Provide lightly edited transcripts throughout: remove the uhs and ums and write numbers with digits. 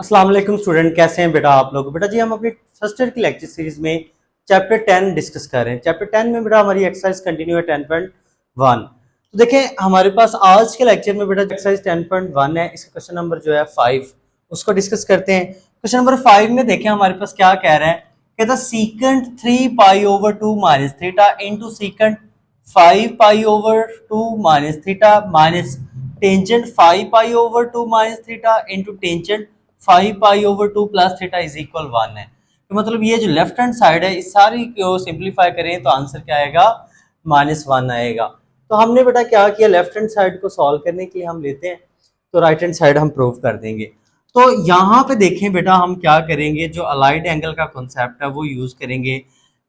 अस्सलाम वालेकुम स्टूडेंट, कैसे हैं बेटा आप लोग। बेटा जी हम अपनी फर्स्ट ईयर की लेक्चर सीरीज में चैप्टर 10 डिस्कस कर रहे हैं। चैप्टर 10 में बेटा हमारी एक्सरसाइज कंटिन्यू है 10.1। तो देखें हमारे पास आज के लेक्चर में बेटा एक्सरसाइज 10.1 है, इसका क्वेश्चन नंबर जो है 5 उसको डिस्कस करते हैं। क्वेश्चन नंबर 5 में देखें हमारे पास क्या कह रहा है, कहता secant 3 pi over 2 minus theta into secant 5 pi over 2 minus theta minus tangent 5 pi over 2 minus theta into tangent 5 pi over 2 plus theta is equal 1 है। तो मतलब ये जो लेफ्ट हैंड साइड है इस सारी को सिंप्लीफाई करें तो आंसर क्या आएगा, -1 आएगा। तो हमने बेटा क्या किया, लेफ्ट हैंड साइड को सॉल्व करने के लिए हम लेते हैं तो राइट हैंड साइड हम प्रूव कर देंगे। तो यहाँ पे देखें बेटा हम क्या करेंगे, जो अलाइड एंगल का कॉन्सेप्ट है वो यूज करेंगे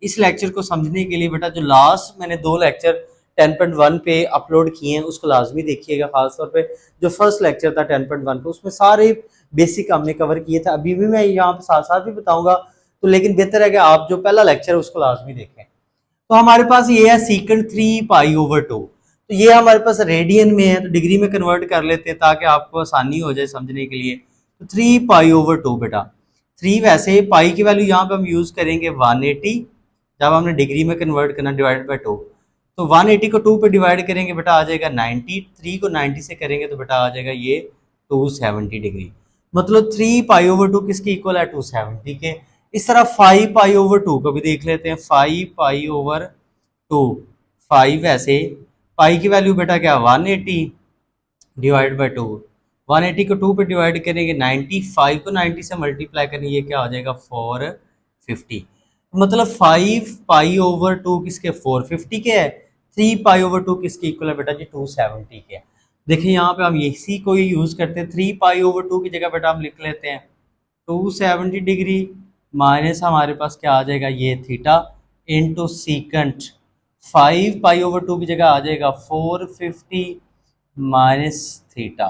इस लेक्चर को समझने के लिए। बेटा जो लास्ट मैंने 2 लेक्चर 10.1 पे अपलोड किए हैं उसको लाजमी देखिएगा, खासतौर पे जो फर्स्ट लेक्चर था 10.1 पे उसमें सारे बेसिक हमने कवर किए थे। अभी भी मैं यहाँ पे साथ साथ भी बताऊंगा, तो लेकिन बेहतर है कि आप जो पहला लेक्चर है उसको लाजमी देखें। तो हमारे पास ये है सीकेंट 3 पाई ओवर 2, तो ये हमारे पास रेडियन में है तो डिग्री में कन्वर्ट कर लेते हैं ताकि आपको आसानी हो जाए समझने के लिए। तो 3 पाई ओवर 2 बेटा 3, वैसे पाई की वैल्यू यहाँ पे हम यूज करेंगे 180, जब हमने डिग्री में कन्वर्ट करना डिवाइडेड बाई 2। तो 180 को 2 पे डिवाइड करेंगे बेटा आ जाएगा 90, 3 को 90 से करेंगे तो बेटा आ जाएगा ये 270 डिग्री। मतलब 3 पाई ओवर 2 किसके इक्वल है, 270 के। इस तरह 5 पाई ओवर 2 को भी देख लेते हैं, 5 पाई ओवर 2, 5 ऐसे पाई की वैल्यू बेटा क्या 180 डिवाइड बाई 2, 180 को 2 पे डिवाइड करेंगे 90, 5 को 90 से मल्टीप्लाई करेंगे ये क्या आ जाएगा 450। मतलब 5 पाई ओवर 2 किसके 450 के है, 3 पाई ओवर 2 किसके इक्वल है बेटा जी 270 के है। देखिए यहाँ पे हम इसी को ही यूज करते हैं, 3 पाई ओवर 2 की जगह बेटा हम लिख लेते हैं 270 डिग्री माइनस हमारे पास क्या आ जाएगा ये theta into secant 5 pi over 2 की जगह आ जाएगा 450 माइनस थीटा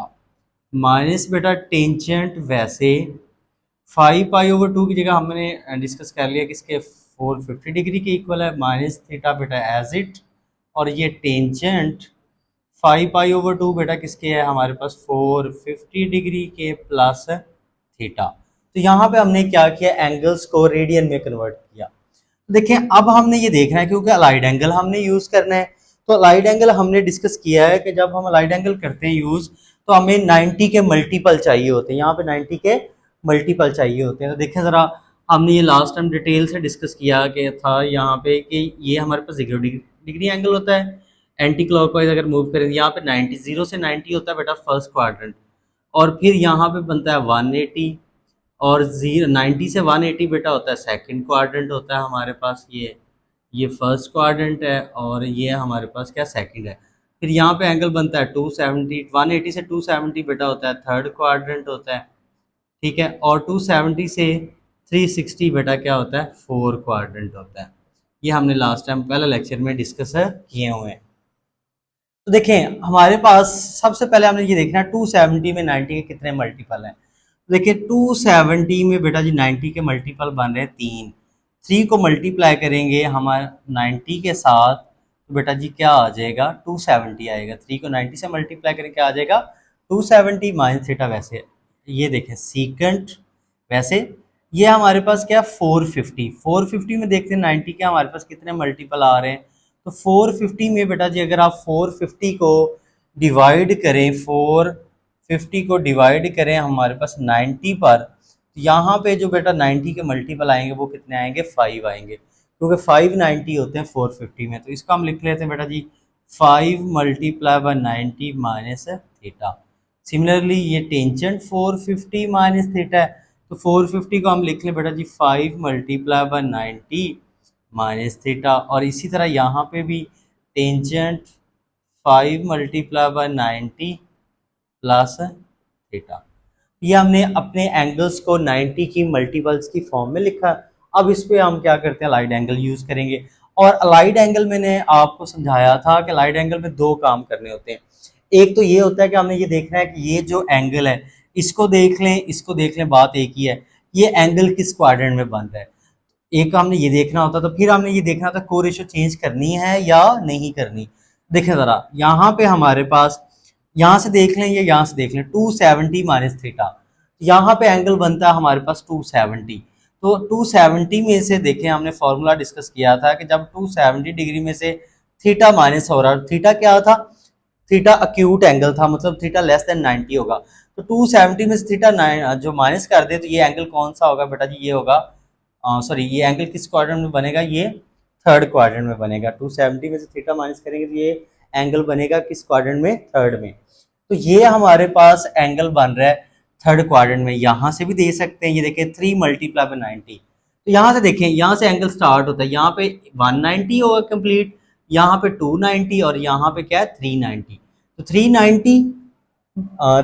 माइनस बेटा टेंजेंट, वैसे 5 पाई ओवर 2 की जगह हमने डिस्कस कर लिया कि इसके 450 डिग्री के इक्वल है, माइनस थीटा बेटा एज इट, और ये टेंजेंट 5 पाई ओवर 2 बेटा किसके है हमारे पास 450 डिग्री के प्लस थीटा। तो यहाँ पे हमने क्या किया, एंगल्स को रेडियन में कन्वर्ट किया। देखें अब हमने ये देखना है क्योंकि अलाइड एंगल हमने यूज करना है। तो अलाइड एंगल हमने डिस्कस किया है कि जब हम अलाइड एंगल करते हैं यूज तो हमें 90 के मल्टीपल चाहिए होते हैं, यहाँ पे 90 के मल्टीपल चाहिए होते हैं। तो देखें ज़रा, हमने ये लास्ट टाइम डिटेल से डिस्कस किया कि था यहाँ पे कि ये हमारे पास 0 डिग्री एंगल होता है, एंटी क्लॉकवाइज अगर मूव करें यहाँ पे 90, 0 से 90 होता है बेटा फर्स्ट क्वाड्रेंट, और फिर यहाँ पे बनता है 180, और 90 से 180 बेटा होता है सेकंड क्वाड्रेंट होता है हमारे पास, ये फर्स्ट क्वाड्रेंट है और ये हमारे पास क्या सेकंड है। फिर यहाँ पे एंगल बनता है 270, 180 से 270 बेटा होता है थर्ड क्वाड्रेंट होता है, ठीक है, और 270 से 360 बेटा क्या होता है फोर क्वाड्रेंट होता है। ये हमने लास्ट टाइम पहले लेक्चर में डिस्कस किए हुए हैं। तो देखें हमारे पास सबसे पहले हमने ये देखना है 270 में 90 के कितने मल्टीपल हैं। देखिए 270 में बेटा जी 90 के मल्टीपल बन रहे हैं 3, 3 को मल्टीप्लाई करेंगे हमारे 90 के साथ तो बेटा जी क्या आ जाएगा 270 आएगा। 3 को 90 से मल्टीप्लाई करेंगे क्या आ जाएगा 270 माइनस थीटा। वैसे ये देखें सीकेंट, वैसे ये हमारे पास क्या 450, 450 में देखते हैं 90 के हमारे पास कितने मल्टीपल आ रहे हैं। तो 450 में बेटा जी अगर आप 450 को डिवाइड करें, 450 को डिवाइड करें हमारे पास 90 पर, तो यहाँ पे जो बेटा 90 के मल्टीपल आएंगे वो कितने आएंगे 5 आएंगे, क्योंकि 5 90 होते हैं 450 में। तो इसको हम लिख लेते हैं बेटा जी 5 multiply by 90 minus theta. Similarly ये टेंजेंट 450 माइनस थीटा है, तो 450 को हम लिख लें बेटा जी 5 मल्टीप्लाई बाय 90 माइनस थीटा, और इसी तरह यहाँ पे भी tangent 5 multiply by 90 plus theta. ये हमने अपने एंगल्स को 90 की मल्टीपल्स की फॉर्म में लिखा। अब इस पे हम क्या करते हैं अलाइड एंगल यूज करेंगे। और अलाइड एंगल मैंने आपको समझाया था कि अलाइड एंगल में 2 काम करने होते हैं। एक तो ये होता है कि हमने ये देखना है कि ये जो एंगल है इसको देख लें, इसको देख लें, बात एक ही है ये एंगल किस क्वाड्रेंट में बन रहा है। एक हमने ये देखना होता, तो फिर हमने ये देखना था को रेशो चेंज करनी है या नहीं करनी। देखें ज़रा यहाँ पे हमारे पास, यहाँ से देख लें या यहाँ से देख लें 270 माइनस थीटा, यहाँ पे एंगल बनता है हमारे पास 270। तो 270 में से देखें, हमने फॉर्मूला डिस्कस किया था कि जब 270 डिग्री में से थीटा माइनस हो रहा, थीटा क्या था, थीटा अक्यूट एंगल था, मतलब थीटा लेस देन 90 होगा। तो 270 में से थीटा 9 जो माइनस कर दे, तो ये एंगल कौन सा होगा बेटा जी, ये होगा सॉरी, ये एंगल किस क्वाड्रेंट में बनेगा, ये थर्ड क्वाड्रेंट में बनेगा। 270 में से थीटा माइनस करेंगे तो ये एंगल बनेगा किस क्वाड्रेंट में, थर्ड में। तो ये हमारे पास एंगल बन रहा है थर्ड क्वाड्रेंट में। यहाँ से भी दे सकते हैं, ये देखें 3 मल्टीप्लाई बाय 90। तो यहाँ से देखें, यहाँ से एंगल स्टार्ट होता है, यहाँ पे 190 होगा कंप्लीट, यहाँ पे 290 और यहाँ पे क्या है 390। तो 390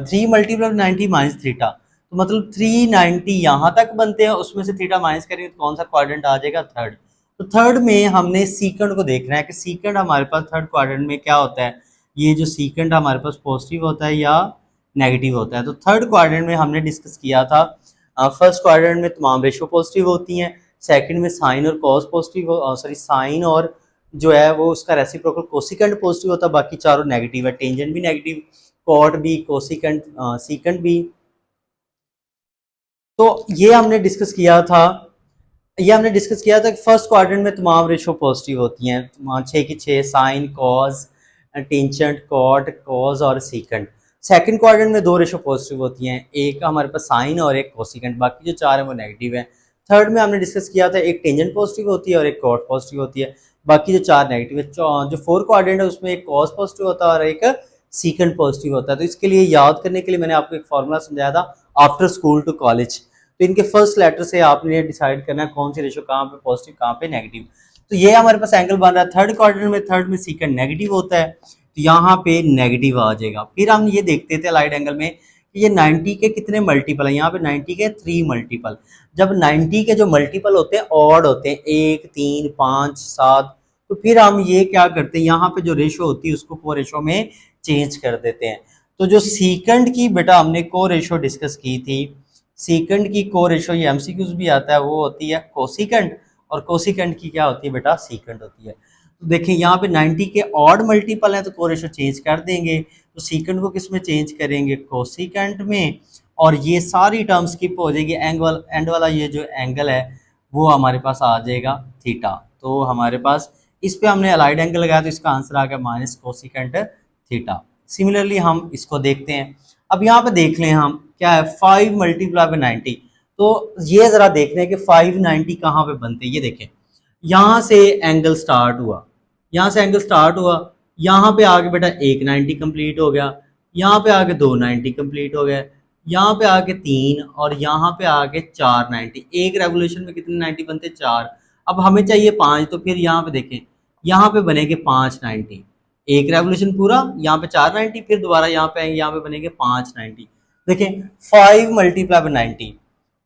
3 मल्टीप्लाई 90 माइनस थीटा, तो मतलब 390 यहाँ तक बनते हैं, उसमें से थीटा माइनस करेंगे तो कौन सा क्वाड्रेंट आ जाएगा, थर्ड। तो थर्ड में हमने सीकेंड को देखना है कि सीकेंड हमारे पास थर्ड क्वाड्रेंट में क्या होता है, ये जो सीकेंड हमारे पास पॉजिटिव होता है या नेगेटिव होता है। तो थर्ड क्वाड्रेंट में हमने डिस्कस किया था, फर्स्ट क्वाड्रेंट में तमाम रेशो पॉजिटिव होती हैं, सेकंड में साइन और कॉस पॉजिटिव, सॉरी साइन और जो है वो उसका रेसिप्रोकल कोसिकेंड पॉजिटिव होता है, बाकी चारों नेगेटिव है, टेंजेंट भी नेगेटिव, कॉट भी, कोसिकेंड सीकेंड भी। तो ये हमने डिस्कस किया था कि फर्स्ट क्वाड्रेंट में तमाम रेशो पॉजिटिव होती हैं, 6 की 6, sine, cos, tangent, cot, cos और सीकेंड। सेकंड क्वाड्रेंट में 2 रेशो पॉजिटिव होती हैं, एक हमारे पास साइन और एक कोसिकेंड, बाकी जो 4 है वो नेगेटिव है। थर्ड में हमने डिस्कस किया था, एक टेंजेंट पॉजिटिव होती है और एक कॉट पॉजिटिव होती है, बाकी जो 4 नेगेटिव है। जो फोर्थ क्वाड्रेंट है उसमें एक कॉस पॉजिटिव होता है और एक सीकेंड पॉजिटिव होता है। तो इसके लिए याद करने के लिए मैंने आपको एक फॉर्मूला समझाया था, आफ्टर स्कूल टू कॉलेज। तो इनके फर्स्ट लेटर से आपने डिसाइड करना है कौन सी रेशो कहाँ पे पॉजिटिव कहाँ पे नेगेटिव। तो ये हमारे पास एंगल बन रहा है थर्ड क्वाड्रेंट में, थर्ड में सीकेंड नेगेटिव होता है, तो यहाँ पे नेगेटिव आ जाएगा। फिर हम ये देखते थे अलाइड एंगल में कि ये 90 के कितने मल्टीपल है, यहाँ पे 90 के 3 मल्टीपल। जब 90 के जो मल्टीपल होते हैं ऑड होते हैं, 1, 3, 5, 7, तो फिर हम ये क्या करते हैं, यहाँ पे जो रेशो होती है उसको को रेशो में चेंज कर देते हैं। तो जो सीकेंड की बेटा हमने को रेशो डिस्कस की थी, सीकेंड की को रेशो, ये एमसीक्यूज भी आता है, वो होती है कोसिकेंड, और कोसिकेंड की क्या होती है बेटा, सीकेंड होती है। तो देखिए यहाँ पे 90 के ऑड मल्टीपल है तो को रेशो चेंज कर देंगे, तो सीकेंड को किस में चेंज करेंगे, कोसिकेंड में, और ये सारी टर्म स्किप हो जाएगी, एंड वाला ये जो एंगल है वो हमारे पास आ जाएगा थीटा। तो हमारे पास इस पे हमने अलाइड एंगल लगाया, तो इसका आंसर आ गया माइनस कोसिकेंड थीटा। सिमिलरली हम इसको देखते हैं। अब यहाँ पे देख लें हम क्या है, 5 मल्टीप्लाई बाय 90। तो ये जरा देख लें कि 590 कहाँ पे बनते हैं। ये देखें, यहाँ से एंगल स्टार्ट हुआ, यहाँ से एंगल स्टार्ट हुआ, यहाँ पे आके बेटा 190 कंप्लीट हो गया, यहाँ पे आके 290 कंप्लीट हो गया, यहाँ पे आके 3 और यहाँ पे आके 490। एक रेवोल्यूशन में कितने 90 बनते, 4। अब हमें चाहिए 5, तो फिर यहाँ पे देखें, यहाँ पे बनेंगे 590, एक रेवोल्यूशन पूरा, यहाँ पे 490, फिर दोबारा यहाँ पे आएंगे, यहाँ पे बनेंगे 590। देखें 5 multiply by 90,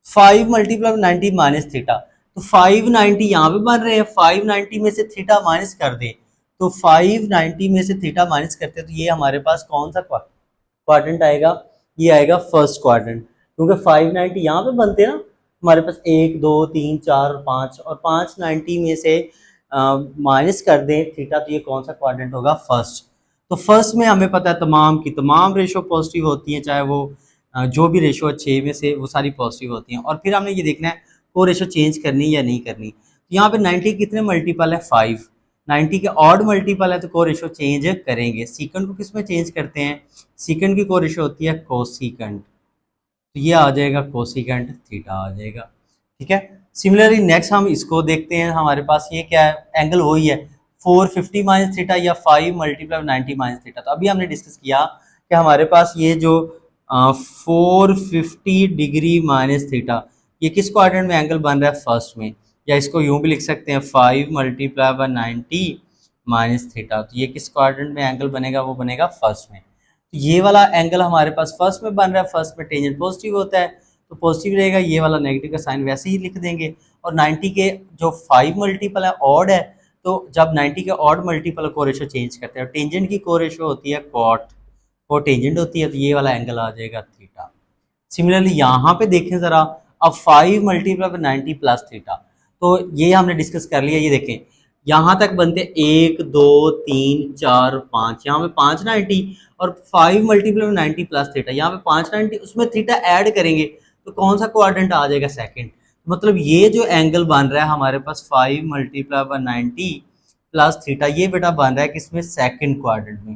5 multiply by 90 minus theta, तो 590 यहाँ पे बन रहे हैं, 590 में से थीटा माइनस कर दे, तो 590 में से थीटा माइनस करते हैं तो ये हमारे पास कौन सा क्वाड्रेंट आएगा, ये आएगा फर्स्ट क्वाड्रेंट, क्योंकि 590 यहाँ पे बनते हैं ना, हमारे पास 1, 2, 3, 4 और 5, और 590 में से माइनस कर दें थीटा, तो ये कौन सा क्वाड्रेंट होगा, फर्स्ट। तो फर्स्ट में हमें पता है तमाम की तमाम रेशो पॉजिटिव होती हैं, चाहे वो जो भी रेशो है 6 में से वो सारी पॉजिटिव होती हैं। और फिर हमने ये देखना है को रेशो चेंज करनी या नहीं करनी। तो यहाँ पे 90 कितने मल्टीपल है, 5, 90 के ऑड मल्टीपल है तो को रेशो चेंज करेंगे। सीकेंड को किस में चेंज करते हैं, सीकेंड की को रेशो होती है कोसिकेंड, तो ये आ जाएगा कोसिकेंड थीटा आ जाएगा, ठीक है। सिमिलरली नेक्स्ट हम इसको देखते हैं, हमारे पास ये क्या है, एंगल वही है 450 माइनस थीटा या 5 मल्टीप्लाई 90 माइनस थीटा। तो अभी हमने डिस्कस किया कि हमारे पास ये जो 450 डिग्री माइनस थीटा, ये किस क्वाड्रेंट में एंगल बन रहा है, फर्स्ट में, या इसको यूं भी लिख सकते हैं 5 मल्टीप्लाई बाय 90 माइनस थीटा। तो ये किस क्वाड्रेंट में एंगल बनेगा, वो बनेगा फर्स्ट में। तो ये वाला एंगल हमारे पास फर्स्ट में बन रहा है, फर्स्ट में टेंजेंट पॉजिटिव होता है तो पॉजिटिव रहेगा, ये वाला नेगेटिव का साइन वैसे ही लिख देंगे। और 90 के जो 5 मल्टीपल है ऑड है, तो जब 90 के ऑड मल्टीपल को रेशो चेंज करते हैं, टेंजेंट की को रेशो होती है कॉट, वो टेंजेंट होती है, तो ये वाला एंगल आ जाएगा थीटा। सिमिलरली यहाँ पे देखें ज़रा, अब 5 मल्टीप्लाई बाय 90 प्लस थीटा, तो ये हमने डिस्कस कर लिया। ये देखें यहाँ तक बनते हैं 1 2 3 4 5, यहाँ पे 5 90 और 5 मल्टीप्लाई 90 प्लस थीटा, यहाँ पे 5 90 उसमें थीटा ऐड करेंगे तो कौन सा क्वाड्रेंट आ जाएगा, सेकंड। मतलब ये जो एंगल बन रहा है हमारे पास 5 मल्टीप्लाई बाय 90 प्लस थीटा, ये बेटा बन रहा है किसमें, सेकंड क्वाड्रेंट में,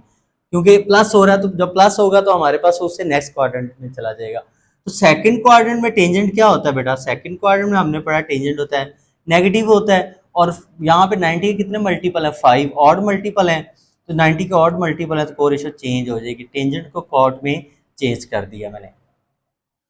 क्योंकि प्लस हो रहा है तो जब प्लस होगा तो हमारे पास उससे नेक्स्ट क्वाड्रेंट में चला जाएगा। तो सेकंड क्वाड्रेंट में टेंजेंट क्या होता है बेटा, सेकंड क्वाड्रेंट में हमने पढ़ा टेंजेंट होता है नेगेटिव होता है, और यहाँ पे 90 के कितने मल्टीपल है, 5 ऑड मल्टीपल है, तो 90 के ऑड मल्टीपल है तो कोरेशो चेंज हो जाएगी, टेंजेंट को कॉट में चेंज कर दिया मैंने।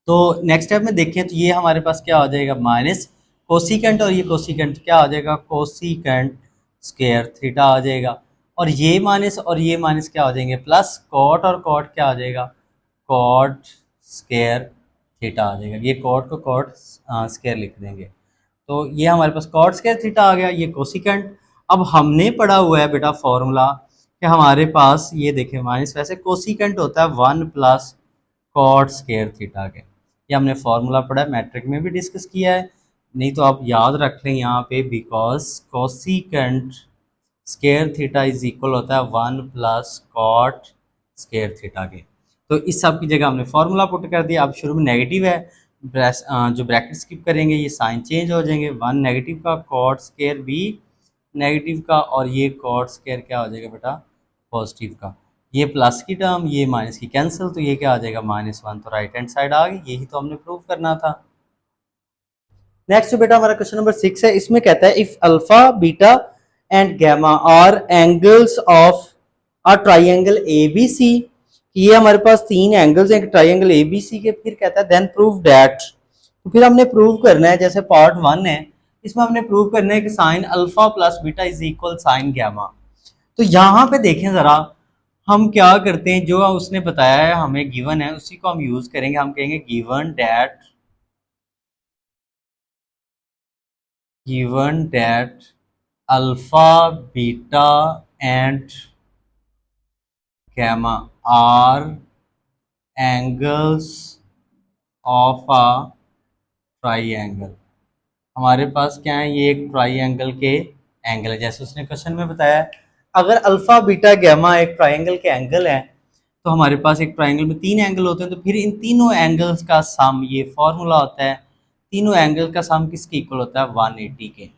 तो नेक्स्ट स्टेप में देखें तो ये हमारे पास क्या हो जाएगा, माइनस कोसिकेंट, और ये कोसिकेंट क्या हो जाएगा, कोसिकेंट स्क्वायर थीटा आ जाएगा, और ये माइनस क्या हो जाएंगे, प्लस कॉट, और कॉट क्या आ जाएगा, कॉट स्क्वायर थीटा आ जाएगा। ये कॉट को कॉट स्क्वायर लिख देंगे, तो ये हमारे पास कॉट स्क्वायर थीटा आ गया, ये कोसिकेंट। अब हमने पढ़ा हुआ है बेटा फॉर्मूला कि हमारे पास ये देखें माइनस, वैसे कोसिकेंट होता है 1 प्लस कॉट स्क्वायर थीटा के, ये हमने फॉर्मूला पढ़ा है, मैट्रिक में भी डिस्कस किया है, नहीं तो आप याद रख लें यहाँ पे, because cosecant square theta is equal होता है 1 प्लस कॉट स्क्वायर थीटा के। तो इस सब की जगह हमने फॉर्मूला पुट कर दिया। अब शुरू में नेगेटिव है, जो ब्रैकेट स्किप करेंगे ये साइन चेंज हो जाएंगे, 1 नेगेटिव का, कॉट स्क्वायर भी नेगेटिव का, और ये कॉट स्क्वायर क्या हो जाएगा बेटा, पॉजिटिव का, ये प्लस की टर्म ये माइनस की कैंसिल, तो ये क्या आ जाएगा, -1, तो राइट हैंड साइड आ गई, यही तो हमने प्रूव करना था। नेक्स्ट बेटा हमारा क्वेश्चन नंबर 6 है, इसमें कहता है if alpha beta and gamma are angles of a triangle ABC, ये हमारे पास तीन एंगल्स हैं ट्राइंगल एबीसी के, फिर कहता है देन प्रूव दैट, तो फिर हमने प्रूव करना है, जैसे पार्ट 1 है इसमें हमने प्रूव करना है कि sine alpha plus beta is equal sign gamma. तो यहाँ पे देखें जरा, हम क्या करते हैं, जो उसने बताया है हमें गिवन है उसी को हम यूज करेंगे, हम कहेंगे given that alpha beta and gamma are angles of a triangle। हमारे पास क्या है, ये एक ट्राइंगल के एंगल है, जैसे उसने क्वेश्चन में बताया, अगर अल्फा बीटा गैमा एक ट्राइंगल के एंगल है, तो हमारे पास एक ट्राइंगल में 3 एंगल होते हैं, तो फिर इन तीनों एंगल्स का सम, ये फॉर्मूला होता है, तीनों एंगल का सम किसके इक्वल होता है, 180 के।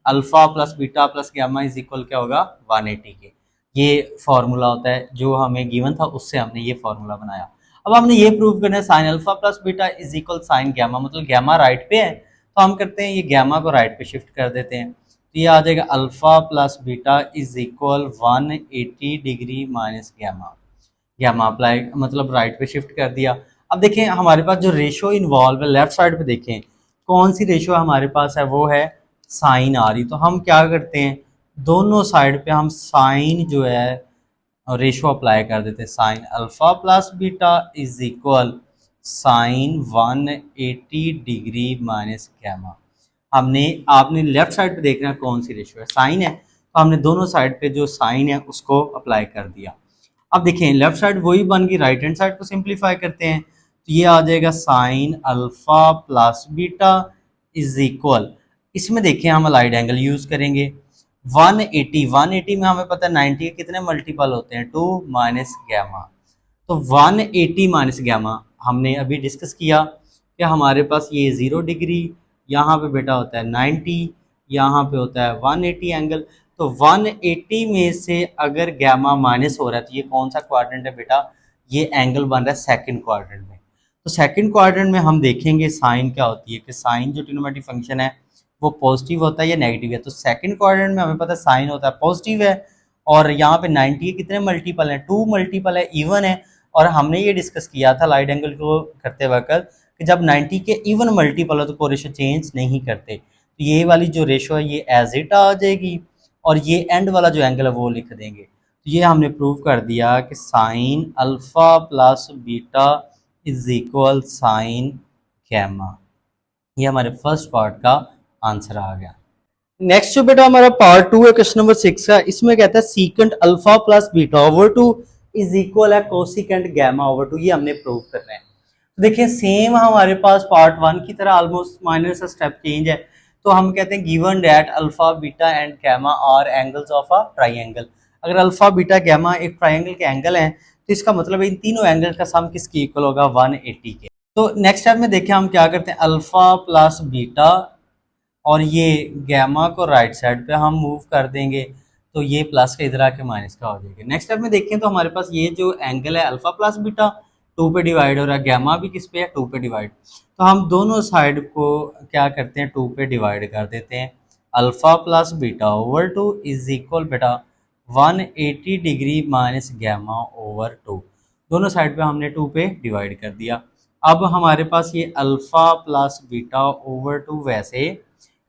Alpha plus beta plus gamma is equal क्या होगा, 180 के। ये फॉर्मूला होता है जो हमें गिवन था, उससे हमने ये फॉर्मूला बनाया। अब हमने ये प्रूव करना है sine alpha plus beta is equal sine gamma, मतलब गैमा राइट पे है तो हम करते हैं ये गैमा को राइट पे शिफ्ट कर देते हैं, तो ये आ जाएगा alpha plus beta is equal 180 degree minus gamma, gamma apply मतलब राइट पे शिफ्ट कर दिया। अब देखें हमारे पास जो रेशो इन्वॉल्व है, लेफ्ट साइड पे देखें कौन सी रेशो हमारे पास है, वो है साइन आ रही, तो हम क्या करते हैं, दोनों साइड पे हम साइन जो है रेशो अप्लाई कर देते हैं, sine alpha plus beta is equal sine 180 degree minus gamma. आपने लेफ्ट साइड पे देखना है कौन सी रेशो है, साइन है, तो हमने दोनों साइड पे जो साइन है उसको अप्लाई कर दिया। अब देखें लेफ्ट साइड वही बन गई, राइट हैंड साइड को सिंप्लीफाई करते हैं, तो ये आ जाएगा sign alpha plus beta is equal, इसमें देखें हम अलाइड एंगल यूज करेंगे, 180 में हमें पता है 90 के कितने मल्टीपल होते हैं, 2 माइनस गैमा, तो 180 माइनस गैमा हमने अभी डिस्कस किया कि हमारे पास ये 0 डिग्री, यहाँ पे बेटा होता है 90, यहाँ पे होता है 180 एंगल, तो 180 में से अगर गैमा माइनस हो रहा है तो ये कौन सा क्वाड्रेंट है बेटा, ये एंगल बन रहा है सेकंड क्वाड्रेंट में। तो सेकंड क्वाड्रेंट में हम देखेंगे साइन क्या होती है, कि साइन जो ट्रिग्नोमेट्रिक फंक्शन है वो पॉजिटिव होता है या नेगेटिव है, तो सेकंड क्वाड्रेंट में हमें पता है साइन होता है पॉजिटिव है, और यहाँ पे 90 के कितने मल्टीपल हैं, 2 मल्टीपल है, इवन है, और हमने ये डिस्कस किया था लाइट एंगल को करते वक्त कि जब 90 के इवन मल्टीपल हो तो कोई रेशो चेंज नहीं करते, तो ये वाली जो रेशो है ये एज इट आ जाएगी, और ये एंड वाला जो एंगल है वो लिख देंगे। तो ये हमने प्रूव कर दिया कि sine alpha plus beta is equal sine gamma, ये हमारे फर्स्ट पार्ट का आंसर आ गया। नेक्स्ट जो बेटा हमारा पार्ट 2 है क्वेश्चन नंबर 6 का, इसमें कहता है secant alpha plus beta over 2 is equal है कोसिकेंट गैमा ओवर 2, ये हमने प्रूव करना है। तो देखिए सेम हमारे पास पार्ट 1 की तरह ऑलमोस्ट माइनर सा स्टेप चेंज है, तो हम कहते हैं given that alpha beta and gamma are angles of a triangle. अगर अल्फा बीटा गैमा एक ट्राइंगल के एंगल हैं तो इसका मतलब है इन तीनों एंगल का सम किसके इक्वल होगा, 180 के। तो नेक्स्ट स्टेप में देखें हम क्या करते हैं, अल्फा प्लस बीटा और ये गैमा को राइट साइड पे हम मूव कर देंगे तो ये प्लस का इधर आके माइनस का हो जाएगा। नेक्स्ट स्टेप में देखें तो हमारे पास ये जो एंगल है अल्फा प्लस बीटा 2 पे डिवाइड हो रहा है, गैमा भी किस पे है 2 पे डिवाइड। तो हम दोनों साइड को क्या करते हैं 2 पे डिवाइड कर देते हैं। Alpha plus beta over 2 is equal बेटा 180 डिग्री माइनस गैमा ओवर 2। दोनों साइड पे हमने 2 पे डिवाइड कर दिया। अब हमारे पास ये अल्फा प्लस बीटा ओवर 2 वैसे,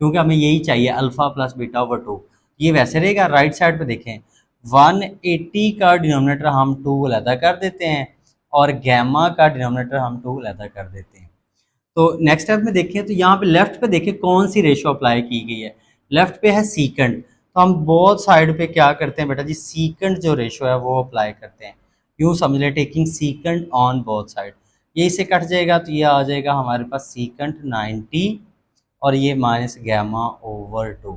क्योंकि हमें यही चाहिए अल्फा प्लस बीटा ओवर 2, ये वैसे रहेगा। राइट साइड पे देखें 180 का डिनोमिनेटर हम 2 अलहदा कर देते हैं और गैमा का डिनोमिनेटर हम 2 अलहदा कर देते हैं। तो नेक्स्ट स्टेप में देखें तो यहाँ पे लेफ्ट पे देखें कौन सी रेशो अप्लाई की गई है, लेफ्ट पे है सीकेंड। तो हम बोथ साइड पे क्या करते हैं बेटा जी, सीकेंड जो रेशो है वो अप्लाई करते हैं। यूँ समझ लें टेकिंग सीकेंड ऑन बोथ साइड, ये इससे कट जाएगा तो ये आ जाएगा हमारे पास सीकेंड 90 और ये माइनस गैमा ओवर 2।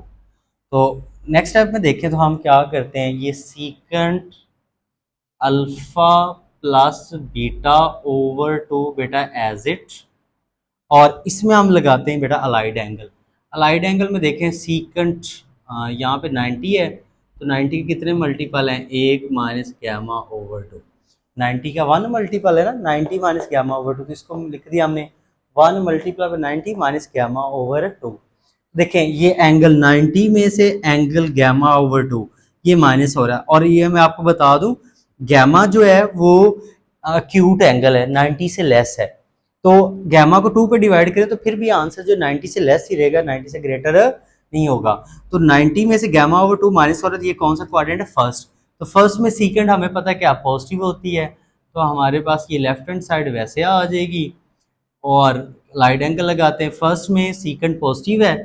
तो नेक्स्ट स्टेप में देखें तो हम क्या करते हैं, ये सीकेंड अल्फा प्लस बीटा ओवर 2 बेटा एज इट, और इसमें हम लगाते हैं बेटा अलाइड एंगल। अलाइड एंगल में देखें सीकेंट यहाँ पे 90 है तो 90 के कितने मल्टीपल हैं, 1 माइनस गैमा ओवर 2। 90 का 1 मल्टीपल है ना, 90 माइनस गैमा ओवर 2, तो इसको लिख दिया हमने 1 multiple by 90 minus gamma over 2। देखें ये एंगल 90 में से एंगल गैमा ओवर 2 ये माइनस हो रहा है, और ये मैं आपको बता दूं गैमा जो है वो एक्यूट एंगल है, 90 से लेस है। तो गैमा को 2 पे डिवाइड करें तो फिर भी आंसर जो 90 से लेस ही रहेगा, 90 से ग्रेटर नहीं होगा। तो 90 में से गैमा ओवर 2 माइनस हो रहा है, ये कौन सा क्वाड्रेंट है, फर्स्ट। तो फर्स्ट में सीकेंड हमें पता है क्या पॉजिटिव होती है, तो हमारे पास ये लेफ्ट हैंड साइड वैसे आ जाएगी और लाइट एंगल लगाते हैं। फर्स्ट में सीकेंड पॉजिटिव है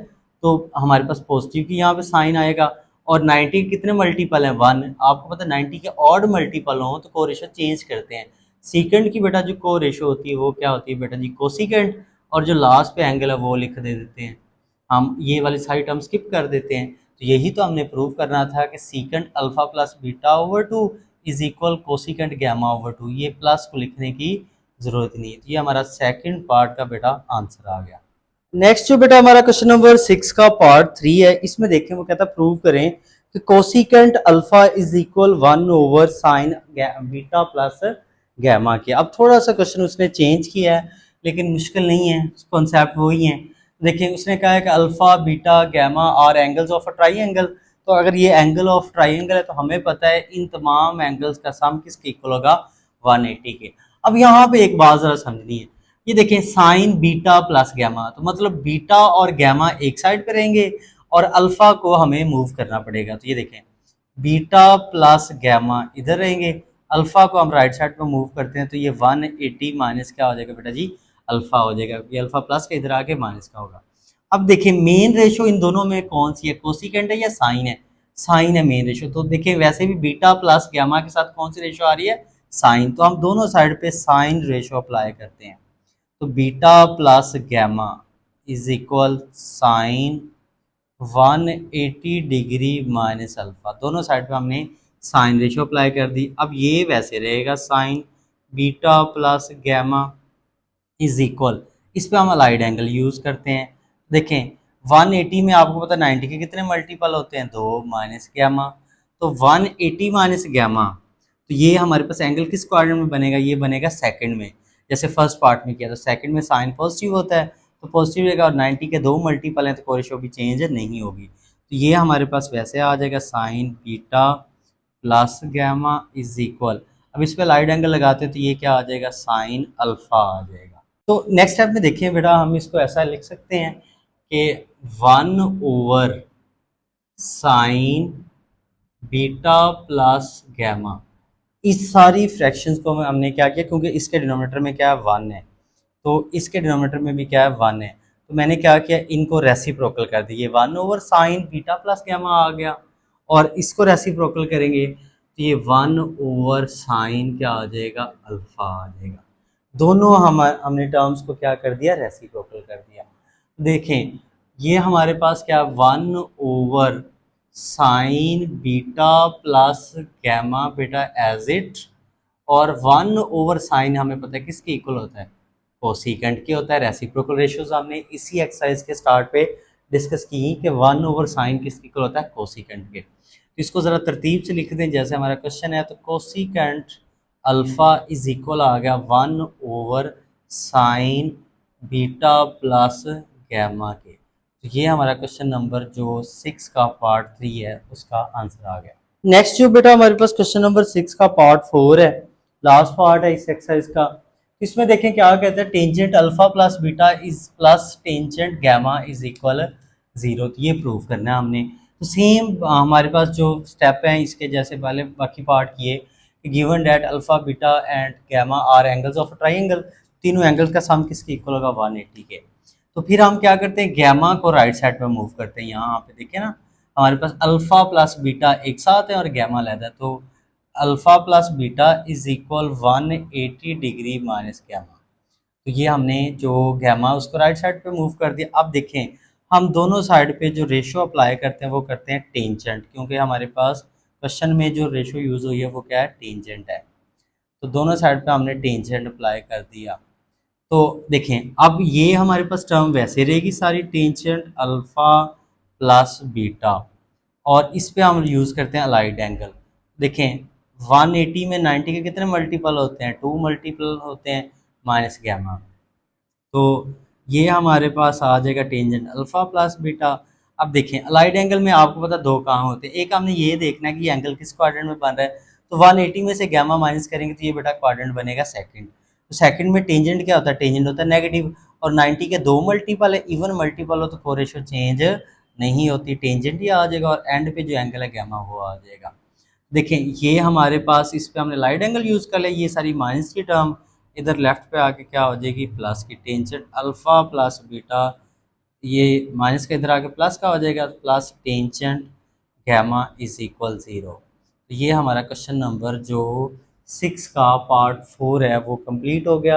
तो हमारे पास पॉजिटिव की यहाँ पे साइन आएगा, और 90 के कितने मल्टीपल हैं 1। आपको पता है 90 के ऑड मल्टीपल हो तो को रेशो चेंज करते हैं। सीकेंड की बेटा जो को रेशो होती है वो क्या होती है बेटा जी, कोसिकेंड, और जो लास्ट पे एंगल है वो लिख दे देते हैं हम, ये वाली सारी टर्म स्किप कर देते हैं। तो यही तो हमने प्रूव करना था कि secant alpha plus beta over 2 is equal cosecant gamma over 2, ये प्लस को लिखने की जरूरत नहीं है। तो ये हमारा सेकंड पार्ट का बेटा आंसर आ गया। नेक्स्ट जो बेटा हमारा क्वेश्चन नंबर 6 का पार्ट 3 है, इसमें देखें वो कहता है प्रूव करें कि cosecant alpha is equal 1 over sine beta plus gamma के। अब थोड़ा सा क्वेश्चन उसने चेंज किया है लेकिन मुश्किल नहीं है, कॉन्सेप्ट वही है। देखिए उसने कहा है कि alpha beta gamma are angles of a triangle. तो अगर ये एंगल ऑफ ट्राइंगल है तो हमें पता है इन तमाम एंगल्स का सम किसके इक्वल होगा, 180 के। अब यहाँ पे एक बात जरा समझनी है, ये देखें साइन बीटा प्लस गैमा, तो मतलब बीटा और गैमा एक साइड पे रहेंगे और अल्फा को हमें मूव करना पड़ेगा। तो ये देखें बीटा प्लस गैमा इधर रहेंगे, अल्फा को हम राइट साइड पे मूव करते हैं तो ये 180 माइनस क्या हो जाएगा बेटा जी, अल्फा हो जाएगा। ये अल्फा प्लस का इधर आके माइनस का होगा। अब देखिए मेन रेशो इन दोनों में कौन सी है, कोसिकेंट है या साइन है, साइन है मेन रेशो। तो देखिए वैसे भी बीटा प्लस गैमा के साथ कौन सी रेशो आ रही है, साइन, तो हम दोनों साइड पे साइन रेशो अप्लाई करते हैं। तो beta plus gamma is equal sine 180 degree minus alpha, दोनों साइड पे हमने साइन रेशो अप्लाई कर दी। अब ये वैसे रहेगा sine beta plus gamma is equal, इस पे हम अलाइड एंगल यूज करते हैं। देखें 180 में आपको पता 90 के कितने मल्टीपल होते हैं, 2 माइनस गैमा। तो 180 माइनस गैमा, तो ये हमारे पास एंगल किस क्वाड्रेंट में बनेगा, ये बनेगा सेकंड में। जैसे फर्स्ट पार्ट में किया तो सेकंड में साइन पॉजिटिव होता है तो पॉजिटिव रहेगा, और 90 के 2 मल्टीपल हैं तो कोई रेशो भी चेंज नहीं होगी। तो ये हमारे पास वैसे आ जाएगा sine beta plus gamma is equal, अब इस पर लाइट एंगल लगाते हैं तो ये क्या आ जाएगा, साइन अल्फा आ जाएगा। तो नेक्स्ट स्टेप में देखिए बेटा हम इसको ऐसा लिख सकते हैं कि 1 over sine beta plus gamma, इस सारी फ्रैक्शंस को हमने क्या किया, क्योंकि इसके डिनोमिनेटर में क्या है 1 है तो इसके डिनोमिनेटर में भी क्या है 1 है, तो मैंने क्या किया इनको रेसिप्रोकल कर दिए, 1 over sine beta plus gamma आ गया, और इसको रेसिप्रोकल करेंगे तो ये 1 ओवर साइन क्या आ जाएगा, अल्फा आ जाएगा। दोनों हमने टर्म्स को क्या कर दिया, रेसिप्रोकल कर दिया। देखें ये हमारे पास क्या 1/sin बीटा प्लस गैमा बेटा एज इट, और 1/sin हमें पता है किसके इक्वल होता है, कोसिकेंट के होता है। रेसिप्रोकल रेशियोज हमने इसी एक्सरसाइज के स्टार्ट पे डिस्कस की कि 1/sin किसके इक्वल होता है, कोसिकेंट के। तो इसको ज़रा तरतीब से लिख दें जैसे हमारा क्वेश्चन है। तो कोसिकेंट अल्फ़ा इज इक्वल आ गया 1/sin बीटा प्लस गैमा के। तो ये हमारा क्वेश्चन नंबर जो 6 का पार्ट 3 है उसका आंसर आ गया। नेक्स्ट जो बेटा हमारे पास क्वेश्चन नंबर 6 का पार्ट 4 है, लास्ट पार्ट है इस एक्सरसाइज का। इसमें देखें क्या कहते हैं, tangent alpha plus beta is plus tangent gamma is equal 0। तो ये प्रूव करना है हमने। तो सेम हमारे पास जो स्टेप हैं इसके जैसे पहले बाकी पार्ट किए, given that alpha beta and gamma are angles of triangle, तीनों एंगल का सम किसके इक्वल होगा, 180 के। तो फिर हम क्या करते हैं, गैमा को राइट साइड पे मूव करते हैं। यहाँ पे देखिए ना, हमारे पास अल्फा प्लस बीटा एक साथ है और गैमा अलग है। तो alpha plus beta is equal 180 degree minus gamma. तो ये हमने जो गैमा उसको राइट साइड पे मूव कर दिया। अब देखें हम दोनों साइड पे जो रेशियो अप्लाई करते हैं वो करते हैं टेंजेंट, क्योंकि हमारे पास क्वेश्चन में जो रेशियो यूज़ हुई है वो क्या है, टेंजेंट है। तो दोनों साइड पे हमने टेंजेंट अप्लाई कर दिया। तो देखें अब ये हमारे पास टर्म वैसे रहेगी सारी, टेंजेंट अल्फ़ा प्लस बीटा, और इस पे हम यूज़ करते हैं अलाइड एंगल। देखें 180 में 90 के कितने मल्टीपल होते हैं, 2 मल्टीपल होते हैं माइनस गैमा। तो ये हमारे पास आ जाएगा टेंजेंट अल्फ़ा प्लस बीटा। अब देखें अलाइड एंगल में आपको पता दो काम होते हैं, एक हमने ये देखना है कि एंगल किस क्वाड्रेंट में बन रहा है। तो 180 में से गैमा माइनस करेंगे तो ये बेटा क्वाड्रेंट बनेगा सेकंड। तो सेकंड में टेंजेंट क्या होता है, टेंजेंट होता है नेगेटिव, और 90 के दो मल्टीपल है, इवन मल्टीपल हो तो कोरेशियो चेंज नहीं होती, टेंजेंट ही आ जाएगा, और एंड पे जो एंगल है गैमा वो आ जाएगा। देखें ये हमारे पास इस पे हमने लाइट एंगल यूज़ कर लिया, ये सारी माइनस की टर्म इधर लेफ्ट पे आके क्या हो जाएगी, प्लस की। टेंजेंट अल्फ़ा प्लस बीटा, ये माइनस के इधर आके प्लस का हो जाएगा, plus tangent gamma is equal 0। तो ये हमारा क्वेश्चन नंबर जो 6 का पार्ट 4 है वो कंप्लीट हो गया।